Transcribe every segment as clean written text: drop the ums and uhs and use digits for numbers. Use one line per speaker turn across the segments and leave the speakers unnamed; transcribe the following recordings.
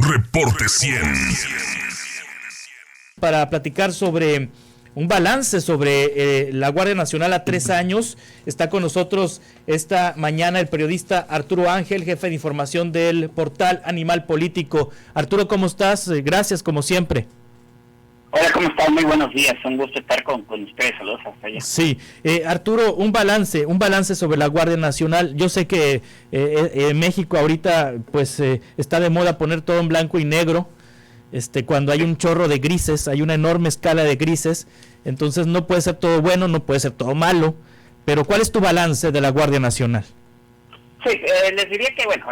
Reporte 100.
Para platicar sobre un balance sobre la Guardia Nacional a 3 años, está con nosotros esta mañana el periodista Arturo Ángel, jefe de información del portal Animal Político. Arturo, ¿cómo estás? Gracias, como siempre.
Hola, ¿cómo están? Muy buenos días, un gusto estar con ustedes, saludos hasta allá.
Sí, Arturo, un balance sobre la Guardia Nacional. Yo sé que México ahorita pues está de moda poner todo en blanco y negro, cuando hay un chorro de grises, hay una enorme escala de grises, entonces no puede ser todo bueno, no puede ser todo malo, pero ¿cuál es tu balance de la Guardia Nacional?
Sí, les diría que, bueno,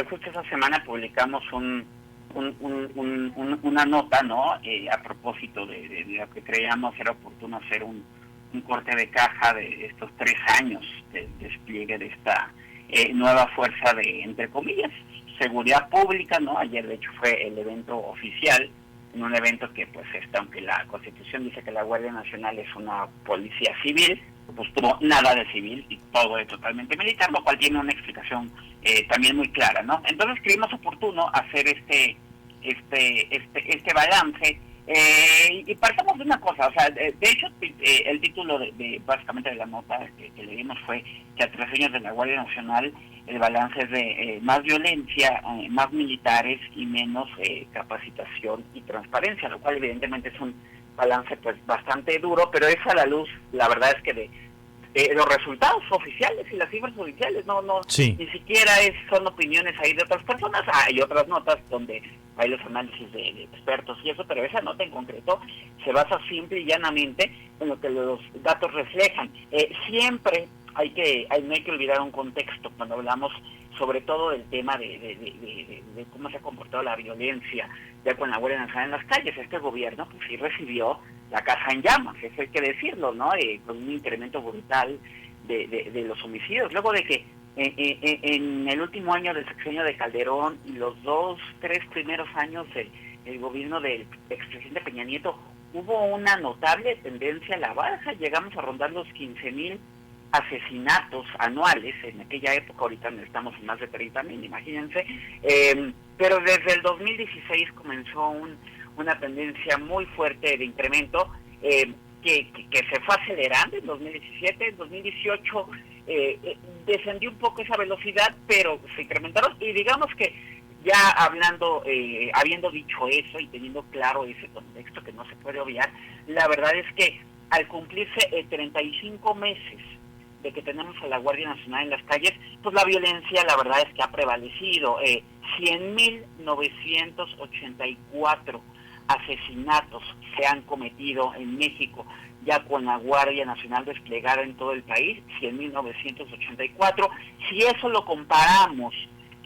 justo esa semana publicamos una nota, ¿no? A propósito de lo que creíamos era oportuno hacer un corte de caja de estos 3 años del despliegue de esta nueva fuerza de, entre comillas, seguridad pública, ¿no? Ayer, de hecho, fue el evento oficial, en un evento que, pues, aunque la Constitución dice que la Guardia Nacional es una policía civil, pues tuvo nada de civil y todo es totalmente militar, lo cual tiene una explicación también muy clara, ¿no? Entonces creímos oportuno hacer este balance, y partamos de una cosa, o sea, de hecho el título de básicamente de la nota que leímos fue que a 3 años de la Guardia Nacional el balance es de más violencia, más militares y menos capacitación y transparencia, lo cual evidentemente es un balance pues bastante duro, pero es a la luz, la verdad es que de los resultados oficiales y las cifras oficiales,
sí.
Ni siquiera son opiniones ahí de otras personas. Hay otras notas donde hay los análisis de expertos y eso, pero esa nota en concreto se basa simple y llanamente en lo que los datos reflejan. Siempre no hay que olvidar un contexto cuando hablamos sobre todo del tema de cómo se ha comportado la violencia ya con la Guardia Nacional en las calles. Este gobierno pues sí recibió la casa en llamas, eso hay que decirlo, ¿no? Con un incremento brutal de los homicidios, luego de que en el último año del sexenio de Calderón y los 3 primeros años del gobierno del expresidente Peña Nieto hubo una notable tendencia a la baja, llegamos a rondar los 15,000 asesinatos anuales en aquella época. Ahorita estamos en más de 30,000, imagínense, pero desde el 2016 comenzó una tendencia muy fuerte de incremento que se fue acelerando en 2017, en 2018 descendió un poco esa velocidad, pero se incrementaron, y digamos que ya habiendo dicho eso y teniendo claro ese contexto que no se puede obviar, la verdad es que al cumplirse 35 meses de que tenemos a la Guardia Nacional en las calles, pues la violencia la verdad es que ha prevalecido. 100,984 asesinatos se han cometido en México, ya con la Guardia Nacional desplegada en todo el país, 100,984. Si eso lo comparamos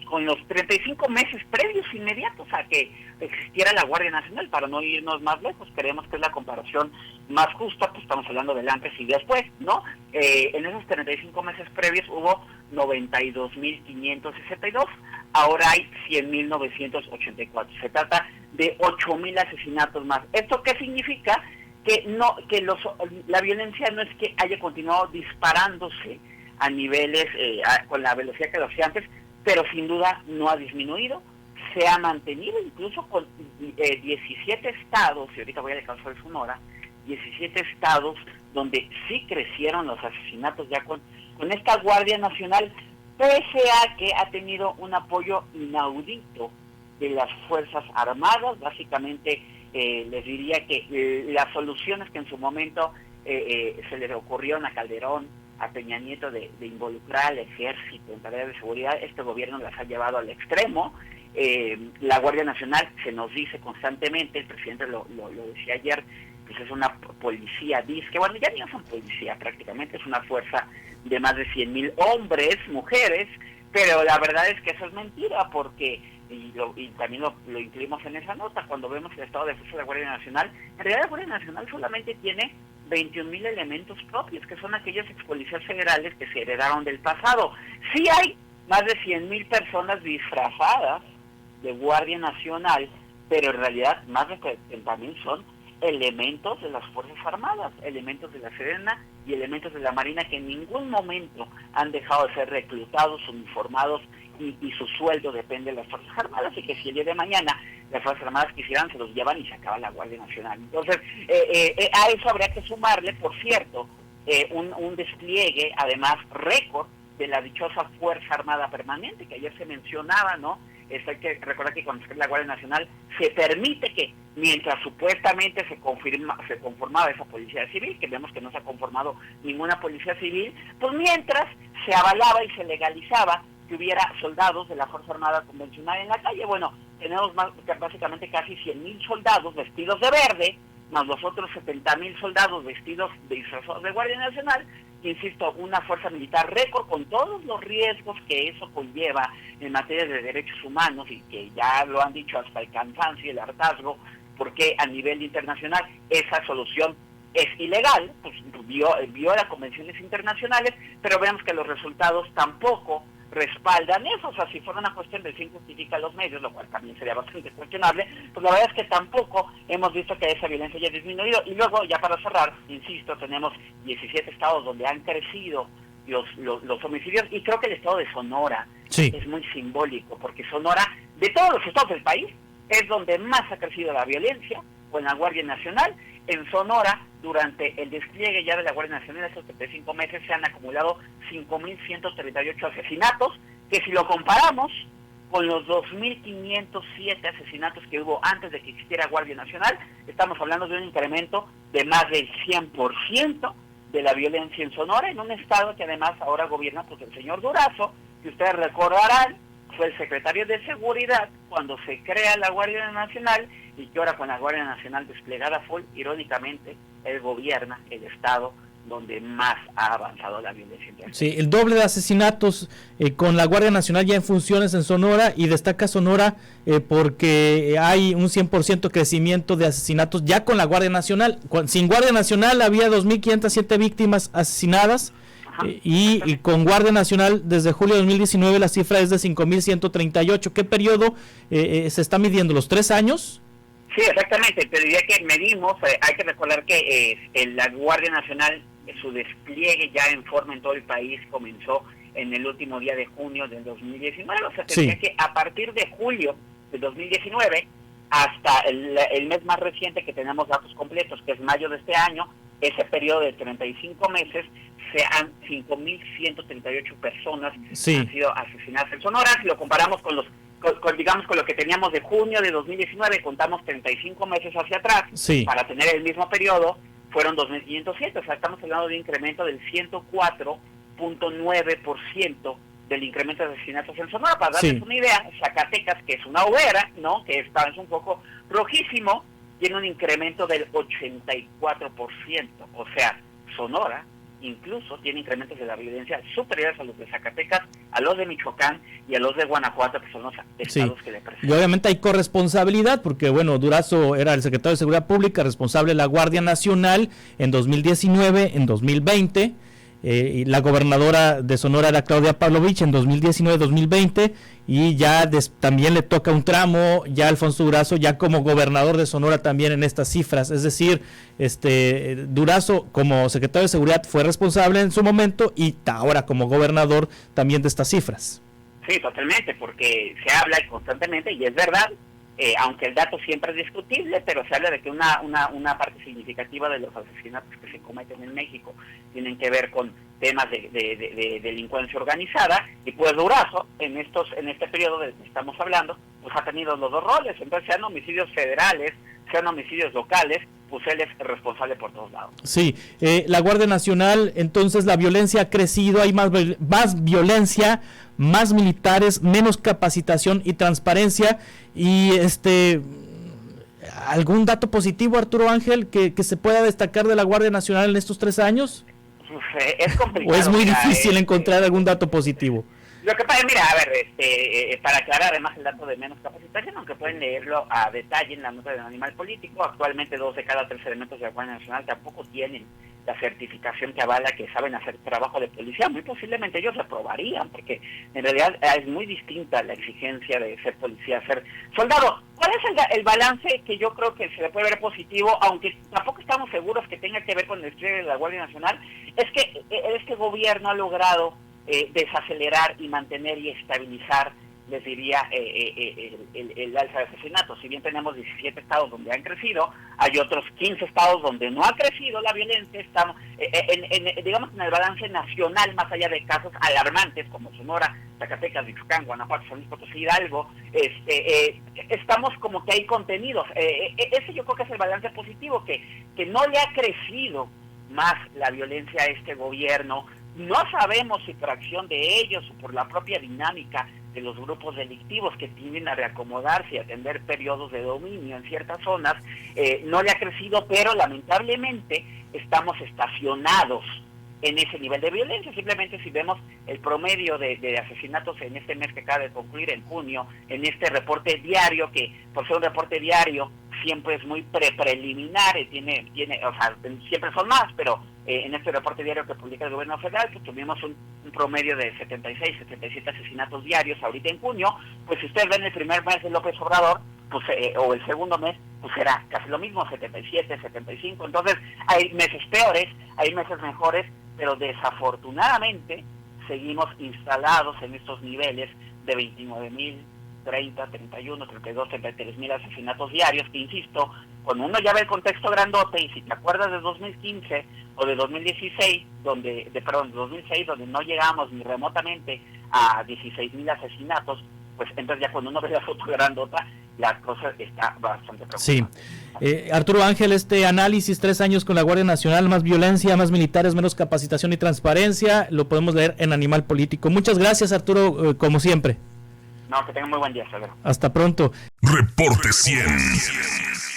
con los 35 meses previos inmediatos a que existiera la Guardia Nacional, para no irnos más lejos, creemos que es la comparación más justa, pues estamos hablando del antes y después, ¿no? En esos 35 meses previos hubo 92,562, ahora hay 100,984. Se trata de 8,000 asesinatos más. ¿Esto qué significa? Que la violencia no es que haya continuado disparándose a niveles con la velocidad que lo hacía antes, pero sin duda no ha disminuido, se ha mantenido incluso con 17 estados, y ahorita voy al caso de Sonora, 17 estados donde sí crecieron los asesinatos ya con esta Guardia Nacional, pese a que ha tenido un apoyo inaudito de las Fuerzas Armadas. Básicamente les diría que las soluciones que en su momento se le ocurrieron a Calderón, a Peña Nieto de involucrar al ejército en tareas de seguridad, este gobierno las ha llevado al extremo. La Guardia Nacional se nos dice constantemente, el presidente lo decía ayer, pues es una policía disque, bueno, ya ni es una policía prácticamente, es una fuerza de más de 100,000 hombres, mujeres, pero la verdad es que eso es mentira, porque y también lo incluimos en esa nota, cuando vemos el estado de fuerza de la Guardia Nacional, en realidad la Guardia Nacional solamente tiene 21,000 elementos propios, que son aquellos expolicías federales que se heredaron del pasado. Sí hay más de 100,000 personas disfrazadas de Guardia Nacional, pero en realidad más de 70,000 son elementos de las Fuerzas Armadas, elementos de la Sedena y elementos de la Marina que en ningún momento han dejado de ser reclutados, uniformados y su sueldo depende de las Fuerzas Armadas, y que si el día de mañana las Fuerzas Armadas quisieran, se los llevan y se acaba la Guardia Nacional. Entonces, a eso habría que sumarle, por cierto, un despliegue, además, récord de la dichosa Fuerza Armada Permanente, que ayer se mencionaba, ¿no? Hay que recordar que cuando se crea la Guardia Nacional se permite que, mientras supuestamente se conformaba esa policía civil, que vemos que no se ha conformado ninguna policía civil, pues mientras se avalaba y se legalizaba que hubiera soldados de la Fuerza Armada convencional en la calle. Bueno, tenemos básicamente casi 100,000 soldados vestidos de verde, más los otros 70,000 soldados vestidos de disfrazados de Guardia Nacional. Insisto, una fuerza militar récord con todos los riesgos que eso conlleva en materia de derechos humanos, y que ya lo han dicho hasta el cansancio y el hartazgo, porque a nivel internacional esa solución es ilegal, pues viola convenciones internacionales, pero vemos que los resultados tampoco respaldan eso. O sea, si fuera una cuestión de quién justifica los medios, lo cual también sería bastante cuestionable, pues la verdad es que tampoco hemos visto que esa violencia haya disminuido. Y luego, ya para cerrar, insisto, tenemos 17 estados donde han crecido los homicidios, y creo que el estado de Sonora es muy simbólico, porque Sonora, de todos los estados del país, es donde más ha crecido la violencia con la Guardia Nacional. En Sonora, durante el despliegue ya de la Guardia Nacional, estos 35 meses, se han acumulado 5,138 asesinatos, que si lo comparamos con los 2,507 asesinatos que hubo antes de que existiera Guardia Nacional, estamos hablando de un incremento de más del 100% de la violencia en Sonora, en un estado que además ahora gobierna pues el señor Durazo, que ustedes recordarán, fue el secretario de Seguridad cuando se crea la Guardia Nacional, y que ahora con la Guardia Nacional desplegada full, irónicamente, él gobierna el estado donde más ha avanzado la violencia internacional.
Sí, el doble de asesinatos con la Guardia Nacional ya en funciones en Sonora, y destaca Sonora porque hay un 100% crecimiento de asesinatos ya con la Guardia Nacional. Sin Guardia Nacional había 2,507 víctimas asesinadas. Y con Guardia Nacional desde julio de 2019 la cifra es de 5,138. ¿Qué periodo se está midiendo? ¿Los 3 años?
Sí, exactamente. Te diría que medimos, hay que recordar que la Guardia Nacional, su despliegue ya en forma en todo el país comenzó en el último día de junio del 2019. O sea, te diría que a partir de julio del 2019 hasta el mes más reciente que tenemos datos completos, que es mayo de este año, ese periodo de 35 meses, sean 5,138 personas han sido asesinadas en Sonora. Si lo comparamos con digamos con lo que teníamos de junio de 2019, contamos 35 meses hacia atrás, para tener el mismo periodo, fueron 2,507. O sea, estamos hablando de un incremento del 104.9% del incremento de asesinatos en Sonora. Para darles una idea, Zacatecas, que es una hoguera, ¿no?, que es un poco rojísimo, tiene un incremento del 84%. O sea, Sonora incluso tiene incrementos de la violencia superiores a los de Zacatecas, a los de Michoacán y a los de Guanajuato, que son los estados que le presentan.
Y obviamente hay corresponsabilidad, porque bueno, Durazo era el secretario de Seguridad Pública, responsable de la Guardia Nacional en 2019, en 2020, y la gobernadora de Sonora era Claudia Pavlovich en 2019-2020, y ya también le toca un tramo ya Alfonso Durazo, ya como gobernador de Sonora también en estas cifras. Es decir, Durazo como secretario de Seguridad fue responsable en su momento, y ahora como gobernador también de estas cifras.
Sí, totalmente, porque se habla constantemente, y es verdad, aunque el dato siempre es discutible, pero se habla de que una parte significativa de los asesinatos que se cometen en México tienen que ver con temas de delincuencia organizada, y pues Durazo, en este periodo del que estamos hablando, pues ha tenido los dos roles. Entonces, sean homicidios federales, sean homicidios locales, pues él es responsable por todos lados.
Sí, la Guardia Nacional, entonces la violencia ha crecido, hay más violencia, más militares, menos capacitación y transparencia. Y ¿algún dato positivo, Arturo Ángel, que se pueda destacar de la Guardia Nacional en estos 3 años?
Es complicado.
¿O es muy difícil encontrar algún dato positivo?
Lo que pasa, mira, a ver, para aclarar además el dato de menos capacitación, aunque pueden leerlo a detalle en la nota del Animal Político, actualmente 2 de cada 3 elementos de la Guardia Nacional tampoco tienen la certificación que avala que saben hacer trabajo de policía. Muy posiblemente ellos reprobarían, porque en realidad es muy distinta la exigencia de ser policía, ser soldado. ¿Cuál es el balance que yo creo que se le puede ver positivo, aunque tampoco estamos seguros que tenga que ver con el despliegue de la Guardia Nacional? Es que este gobierno ha logrado desacelerar y mantener y estabilizar, les diría, el alza de asesinatos. Si bien tenemos 17 estados donde han crecido, hay otros 15 estados donde no ha crecido la violencia. Estamos, digamos, en el balance nacional, más allá de casos alarmantes como Sonora, Zacatecas, Michoacán, Guanajuato, San Luis Potosí, Hidalgo, estamos como que hay contenidos. Ese yo creo que es el balance positivo, que no le ha crecido más la violencia a este gobierno. No sabemos si por acción de ellos o por la propia dinámica de los grupos delictivos que tienden a reacomodarse y atender periodos de dominio en ciertas zonas, no le ha crecido, pero lamentablemente estamos estacionados en ese nivel de violencia. Simplemente si vemos el promedio de asesinatos en este mes que acaba de concluir, en junio, en este reporte diario, que por ser un reporte diario siempre es muy preliminar, tiene, o sea, siempre son más, pero en este reporte diario que publica el gobierno federal, pues tuvimos un promedio de 76, 77 asesinatos diarios ahorita en junio. Pues si ustedes ven el primer mes de López Obrador, pues o el segundo mes, pues será casi lo mismo, 77, 75. Entonces hay meses peores, hay meses mejores, pero desafortunadamente seguimos instalados en estos niveles de 29,000, 30, 31, 32, 33,000 asesinatos diarios, que insisto, cuando uno ya ve el contexto grandote, y si te acuerdas de 2015 o de 2016, de 2006, donde no llegamos ni remotamente a 16,000 asesinatos, pues entonces ya cuando uno ve la foto grandota, la cosa está bastante preocupante.
Sí. Arturo Ángel, este análisis, 3 años con la Guardia Nacional, más violencia, más militares, menos capacitación y transparencia, lo podemos leer en Animal Político. Muchas gracias, Arturo, como siempre.
No, que tengan muy buen día, Pedro.
Hasta pronto.
Reporte 100.